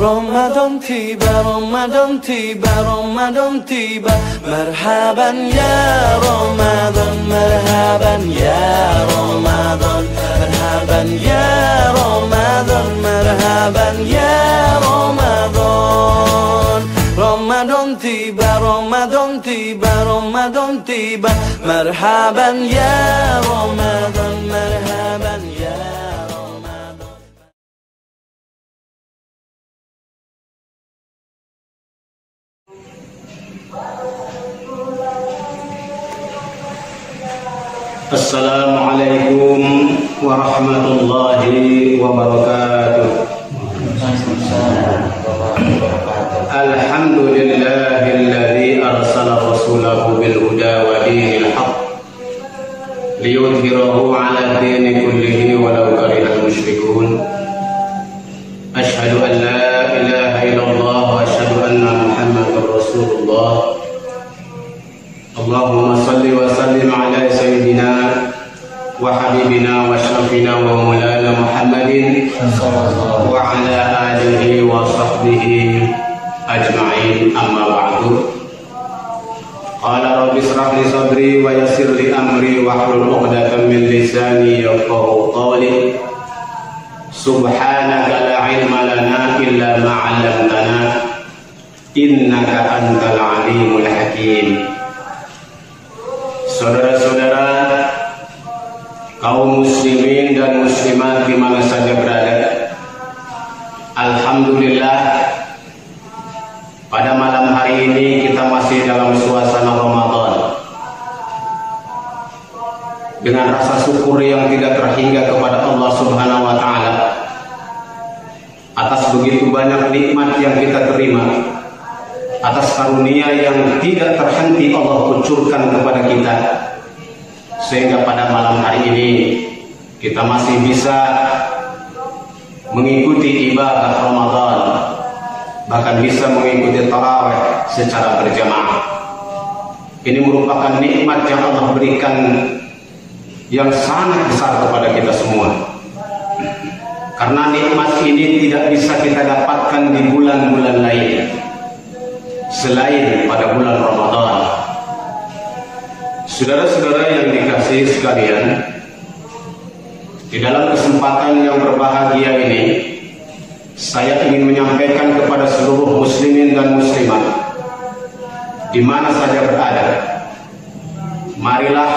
Ramadan tiba, Ramadan tiba, Ramadan tiba. Marhaban ya Ramadan, marhaban ya Ramadan, marhaban ya Ramadan, marhaban ya Ramadan. Ramadan tiba, Ramadan tiba, Ramadan tiba. Marhaban ya Ramadan, marhaban ya Ramadan. Assalamualaikum warahmatullahi wabarakatuh. Alhamdulillahilladzi arsala rasulahu bil huda wa dinil haqq liyudhhirahu 'ala ad-dini kullihi walau karihal musyrikun. Asyhadu an la ilaha illallah wa asyhadu anna Muhammadar Rasulullah. Allahumma salli wa sallim ala sayyidina wa habibina wa syafina wa maulana Muhammadin wa ala alihi wa sahbihi ajma'in, amma ba'du. Qala rabbi ishrah li sadri wa yassir li amri wa hlul 'uqdatam min lisani yafqahu qawli. Subhanaka la ilma lana illa ma 'allamtana innaka antal alimul hakim. Saudara-saudara kaum muslimin dan muslimat di mana saja berada, alhamdulillah pada malam hari ini kita masih dalam suasana Ramadan dengan rasa syukur yang tidak terhingga kepada Allah Subhanahu wa taala atas begitu banyak nikmat yang kita terima, atas karunia yang tidak terhenti Allah kucurkan kepada kita, sehingga pada malam hari ini kita masih bisa mengikuti ibadah Ramadan, bahkan bisa mengikuti tarawih secara berjamaah. Ini merupakan nikmat yang Allah berikan yang sangat besar kepada kita semua, karena nikmat ini tidak bisa kita dapatkan di bulan-bulan lain selain pada bulan Ramadan. Saudara-saudara yang dikasihi sekalian, di dalam kesempatan yang berbahagia ini saya ingin menyampaikan kepada seluruh muslimin dan muslimat di mana saja berada, marilah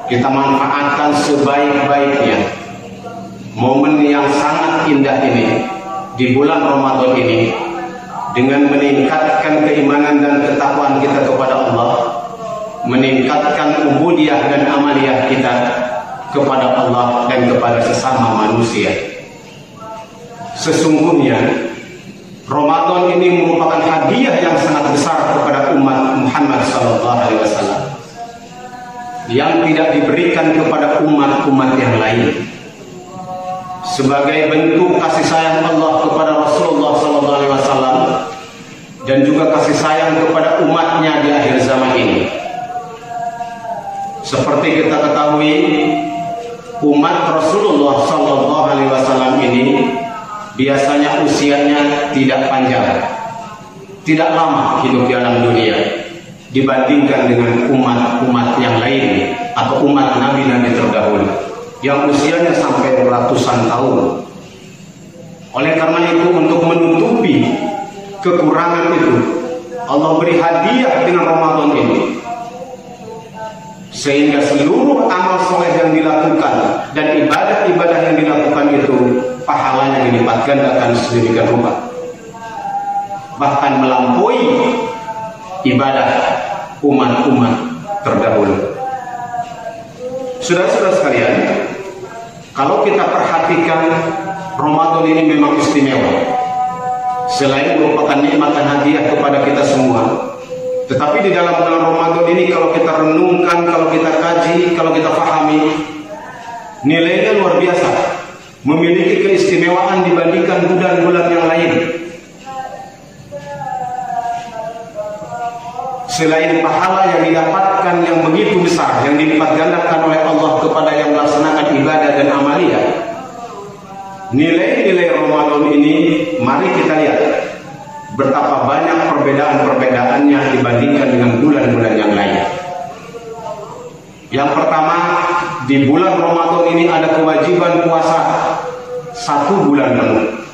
kita manfaatkan sebaik-baiknya momen yang sangat indah ini di bulan Ramadan ini dengan meningkatkan keimanan dan ketakwaan kita kepada Allah, meningkatkan ubudiyah dan amaliyah kita kepada Allah dan kepada sesama manusia. Sesungguhnya Ramadan ini merupakan hadiah yang sangat besar kepada umat Muhammad SAW yang tidak diberikan kepada umat-umat yang lain, sebagai bentuk kasih sayang Allah kepada Rasulullah SAW dan juga kasih sayang kepada umatnya di akhir zaman ini. Seperti kita ketahui, umat Rasulullah SAW ini biasanya usianya tidak panjang, tidak lama hidup di alam dunia dibandingkan dengan umat-umat yang lain atau umat nabi-nabi terdahulu yang usianya sampai ratusan tahun. Oleh karena itu, untuk menutupi kekurangan itu, Allah beri hadiah dengan Ramadan ini, sehingga seluruh amal soleh yang dilakukan dan ibadah-ibadah yang dilakukan itu pahalanya dilipat gandakan sedemikian rupa, bahkan melampaui ibadah umat-umat terdahulu. Saudara-saudara sekalian, kalau kita perhatikan, Ramadan ini memang istimewa. Selain merupakan nikmat dan hadiah kepada kita semua, tetapi di dalam bulan Ramadan ini kalau kita renungkan, kalau kita kaji, kalau kita pahami, nilainya luar biasa, memiliki keistimewaan dibandingkan bulan-bulan yang lain. Selain pahala yang didapatkan yang begitu besar, yang dilipat gandakan oleh Allah kepada yang melaksanakan ibadah dan amaliyah, nilai-nilai Ramadan ini mari kita lihat betapa banyak perbedaan-perbedaannya dibandingkan dengan bulan-bulan yang lain. Yang pertama, di bulan Ramadan ini ada kewajiban puasa 1 bulan penuh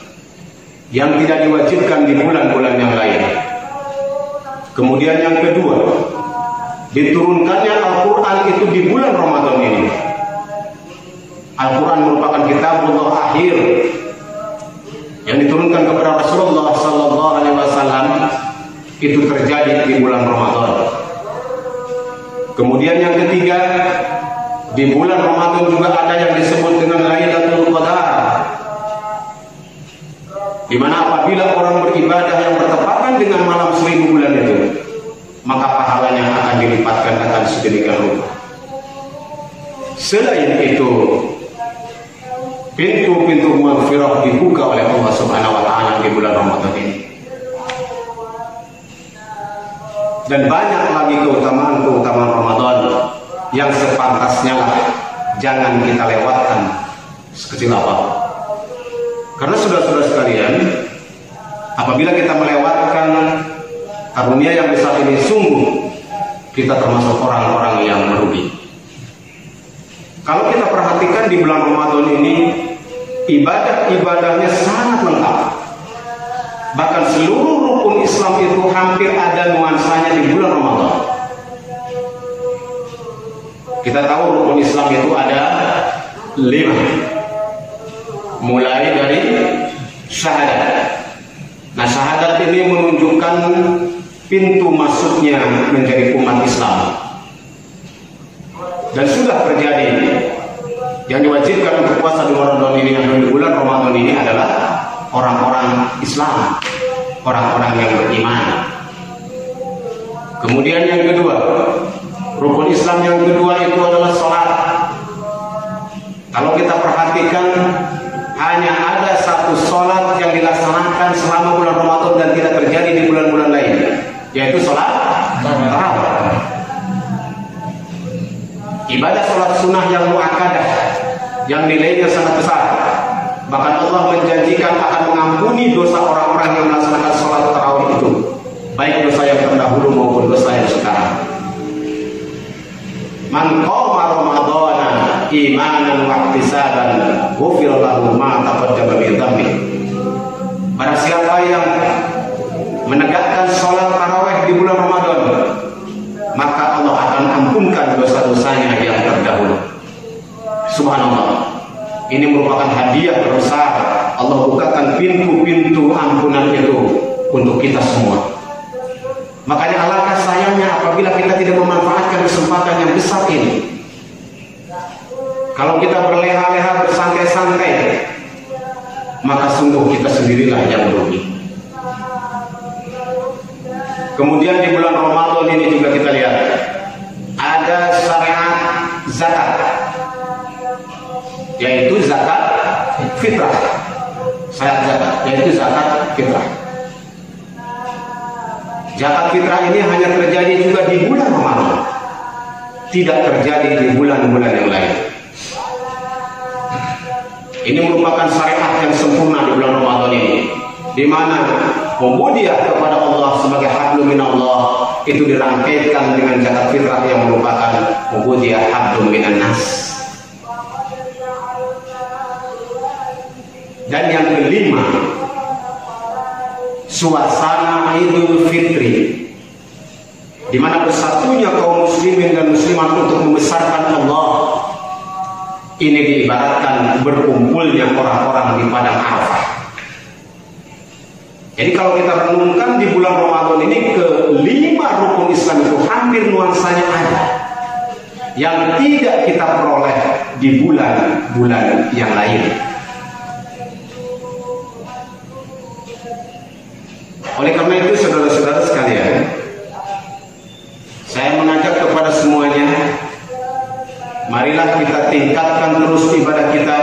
yang tidak diwajibkan di bulan-bulan yang lain. Kemudian yang kedua, diturunkannya Al-Quran itu di bulan Ramadan ini. Al-Quran merupakan kitabullah akhir yang diturunkan kepada Rasulullah SAW, itu terjadi di bulan Ramadan. Kemudian yang ketiga, di bulan Ramadan juga ada yang disebut dengan Lailatul Qadar, di mana apabila orang beribadah yang bertepatan dengan malam 1000 bulan itu, maka pahalanya akan dilipatkan akan sedemikian rupa. Selain itu, pintu-pintu maghfirah dibuka oleh Allah Subhanahu wa taala di bulan Ramadan ini. Dan banyak lagi keutamaan-keutamaan Ramadan yang sepantasnya lah jangan kita lewatkan sekecil apapun. Karena saudara-saudara sekalian, apabila kita melewatkan karunia yang besar ini, sungguh kita termasuk orang-orang yang merugi. Kalau kita perhatikan di bulan Ramadan ini, ibadah-ibadahnya sangat lengkap. Bahkan seluruh rukun Islam itu hampir ada nuansanya di bulan Ramadan. Kita tahu rukun Islam itu ada 5. Mulai dari syahadat. Nah, syahadat ini menunjukkan pintu masuknya menjadi umat Islam. Dan sudah terjadi. Yang diwajibkan untuk puasa di Ramadan ini, yang di bulan Ramadan ini adalah orang-orang Islam, orang-orang yang beriman. Kemudian yang kedua, rukun Islam yang kedua itu adalah sholat. Kalau kita perhatikan, hanya ada 1 sholat yang dilaksanakan selama bulan Ramadan dan tidak terjadi di bulan-bulan lain, yaitu sholat tarawih. Ibadah sholat sunnah yang muakkadah, yang nilainya sangat besar. Bahkan Allah menjanjikan akan mengampuni dosa orang-orang yang melaksanakan sholat tarawih itu, baik dosa yang terdahulu maupun dosa yang sekarang. Man qama ramadhana imanan wa ihtisaban ghufira lahu ma taqaddama min dhanbi. Barang siapa yang menegakkan sholat tarawih di bulan Ramadan, maka Allah akan ampunkan dosa-dosanya yang terdahulu. Subhanallah. Ini merupakan hadiah terbesar. Allah bukakan pintu-pintu ampunan itu untuk kita semua. Makanya alangkah sayangnya apabila kita tidak memanfaatkan kesempatan yang besar ini. Kalau kita berleha-leha, bersantai-santai, maka sungguh kita sendirilah yang merugi. Kemudian di bulan Ramadan ini juga kita lihat ada syariat zakat, yaitu zakat fitrah. Syariat zakat yaitu zakat fitrah. Zakat fitrah ini hanya terjadi juga di bulan Ramadan, tidak terjadi di bulan-bulan yang lain. Ini merupakan syariat yang sempurna di bulan Ramadan ini, di mana ubudiyyah kepada Allah sebagai hablum minallah itu dirangkaikan dengan zakat fitrah yang merupakan ubudiyyah hablum minan nas. Dan yang kelima, suasana Idul Fitri, di mana bersatunya kaum muslimin dan muslimat untuk membesarkan Allah. Ini diibaratkan berkumpulnya orang-orang di padang Arafah. Jadi kalau kita renungkan di bulan Ramadan ini, kelima rukun Islam itu hampir nuansanya ada, yang tidak kita peroleh di bulan-bulan yang lain. Oleh karena itu, saudara-saudara sekalian, saya mengajak kepada semuanya, marilah kita tingkatkan terus ibadah kita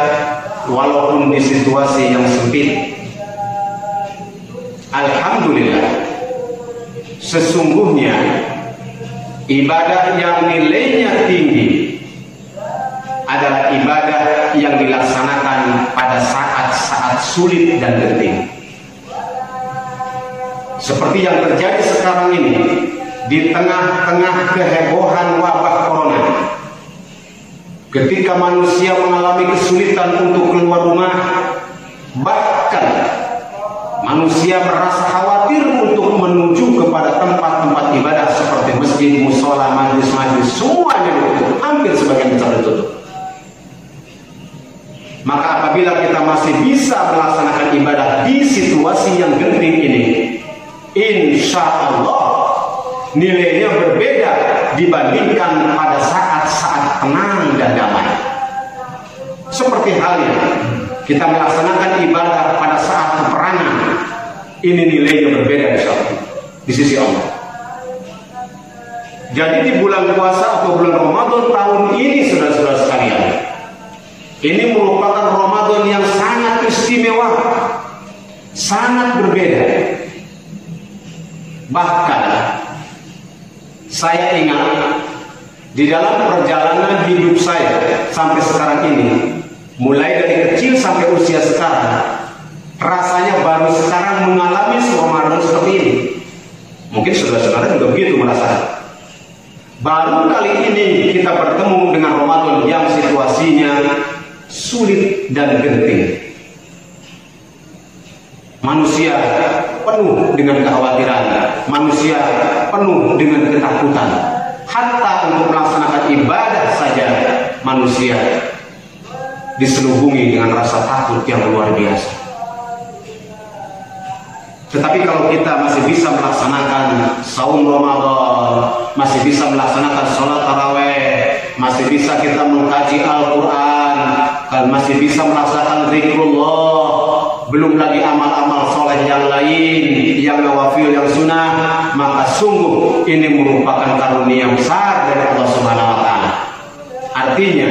walaupun di situasi yang sempit. Alhamdulillah, sesungguhnya ibadah yang nilainya tinggi adalah ibadah yang dilaksanakan pada saat saat-saat sulit dan genting. Seperti yang terjadi sekarang ini, di tengah-tengah kehebohan wabah corona, ketika manusia mengalami kesulitan untuk keluar rumah, bahkan manusia merasa khawatir untuk menuju kepada tempat-tempat ibadah seperti masjid, musola, majlis-majlis, semuanya ditutup, hampir sebagian besar ditutup. Maka apabila kita masih bisa melaksanakan ibadah di situasi yang genting ini, insya Allah nilainya berbeda dibandingkan pada saat-saat tenang dan damai. Seperti halnya kita melaksanakan ibadah pada saat peperangan, ini nilainya berbeda di sisi Allah. Jadi di bulan puasa atau bulan Ramadan tahun ini, saudara-saudara sekalian, ini merupakan Ramadan yang sangat istimewa, sangat berbeda. Bahkan saya ingat di dalam perjalanan hidup saya sampai sekarang ini, mulai dari kecil sampai usia sekarang, rasanya baru sekarang mengalami Ramadan seperti ini. Mungkin saudara-saudara juga begitu merasakan. Baru kali ini kita bertemu dengan Ramadan yang situasinya sulit dan genting. Manusia penuh dengan kekhawatiran, manusia penuh dengan ketakutan. Hatta untuk melaksanakan ibadah saja manusia diselubungi dengan rasa takut yang luar biasa. Tetapi kalau kita masih bisa melaksanakan saum Ramadan, masih bisa melaksanakan sholat taraweh, masih bisa kita mengkaji Al-Quran, dan masih bisa melaksanakan zikrullah, belum lagi amal-amal soleh yang lain, yang nawafil, yang sunnah, maka sungguh ini merupakan karunia besar dari Allah Subhanahu wa Ta'ala. Artinya,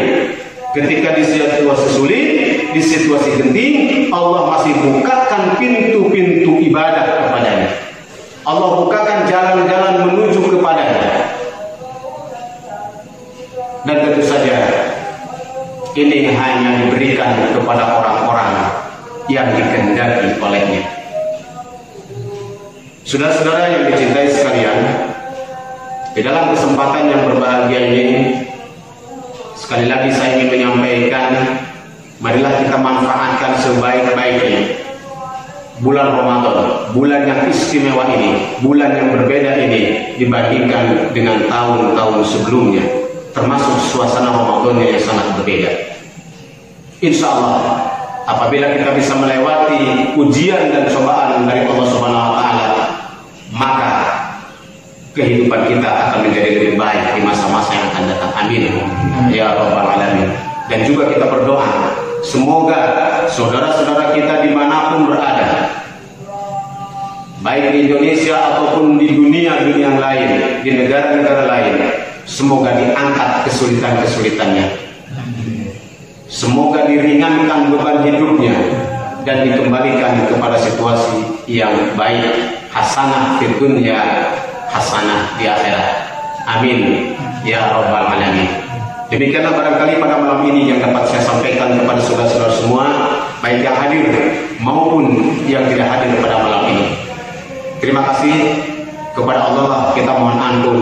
ketika di situasi sulit, di situasi genting, Allah masih bukakan pintu-pintu ibadah kepadanya. Allah bukakan jalan-jalan menuju kepadanya. Dan tentu saja ini hanya diberikan kepada orang-orang yang dikehendaki olehnya. Saudara-saudara yang dicintai sekalian, di dalam kesempatan yang berbahagia ini, sekali lagi saya ingin menyampaikan, marilah kita manfaatkan sebaik-baiknya bulan Ramadan, bulan yang istimewa ini, bulan yang berbeda ini dibandingkan dengan tahun-tahun sebelumnya, termasuk suasana Ramadannya yang sangat berbeda. Insya Allah, apabila kita bisa melewati ujian dan cobaan dari Allah Subhanahu wa Ta'ala, maka kehidupan kita akan menjadi lebih baik di masa-masa yang akan datang. Amin ya Rabbal Alamin. Dan juga kita berdoa, semoga saudara-saudara kita dimanapun berada, baik di Indonesia ataupun di dunia-dunia yang lain, di negara-negara lain, semoga diangkat kesulitan-kesulitannya, semoga diringankan beban hidupnya, dan dikembalikan kepada situasi yang baik, hasanah di dunia, hasanah di akhirat. Amin ya Rabbal Alamin. Demikianlah barangkali pada malam ini yang dapat saya sampaikan kepada saudara-saudara semua, baik yang hadir maupun yang tidak hadir pada malam ini. Terima kasih kepada Allah, kita mohon ampun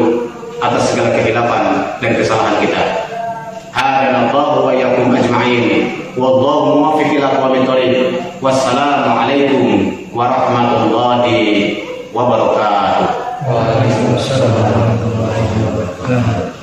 atas segala kehilafan dan kesalahan kita. Hadanallahu wa iyyakum ajma'in. Wallahu muwaffiq ila aqwamit thoriq. Wassalamu alaikum warahmatullahi wabarakatuh. Waalaikumsalam warahmatullahi wabarakatuh.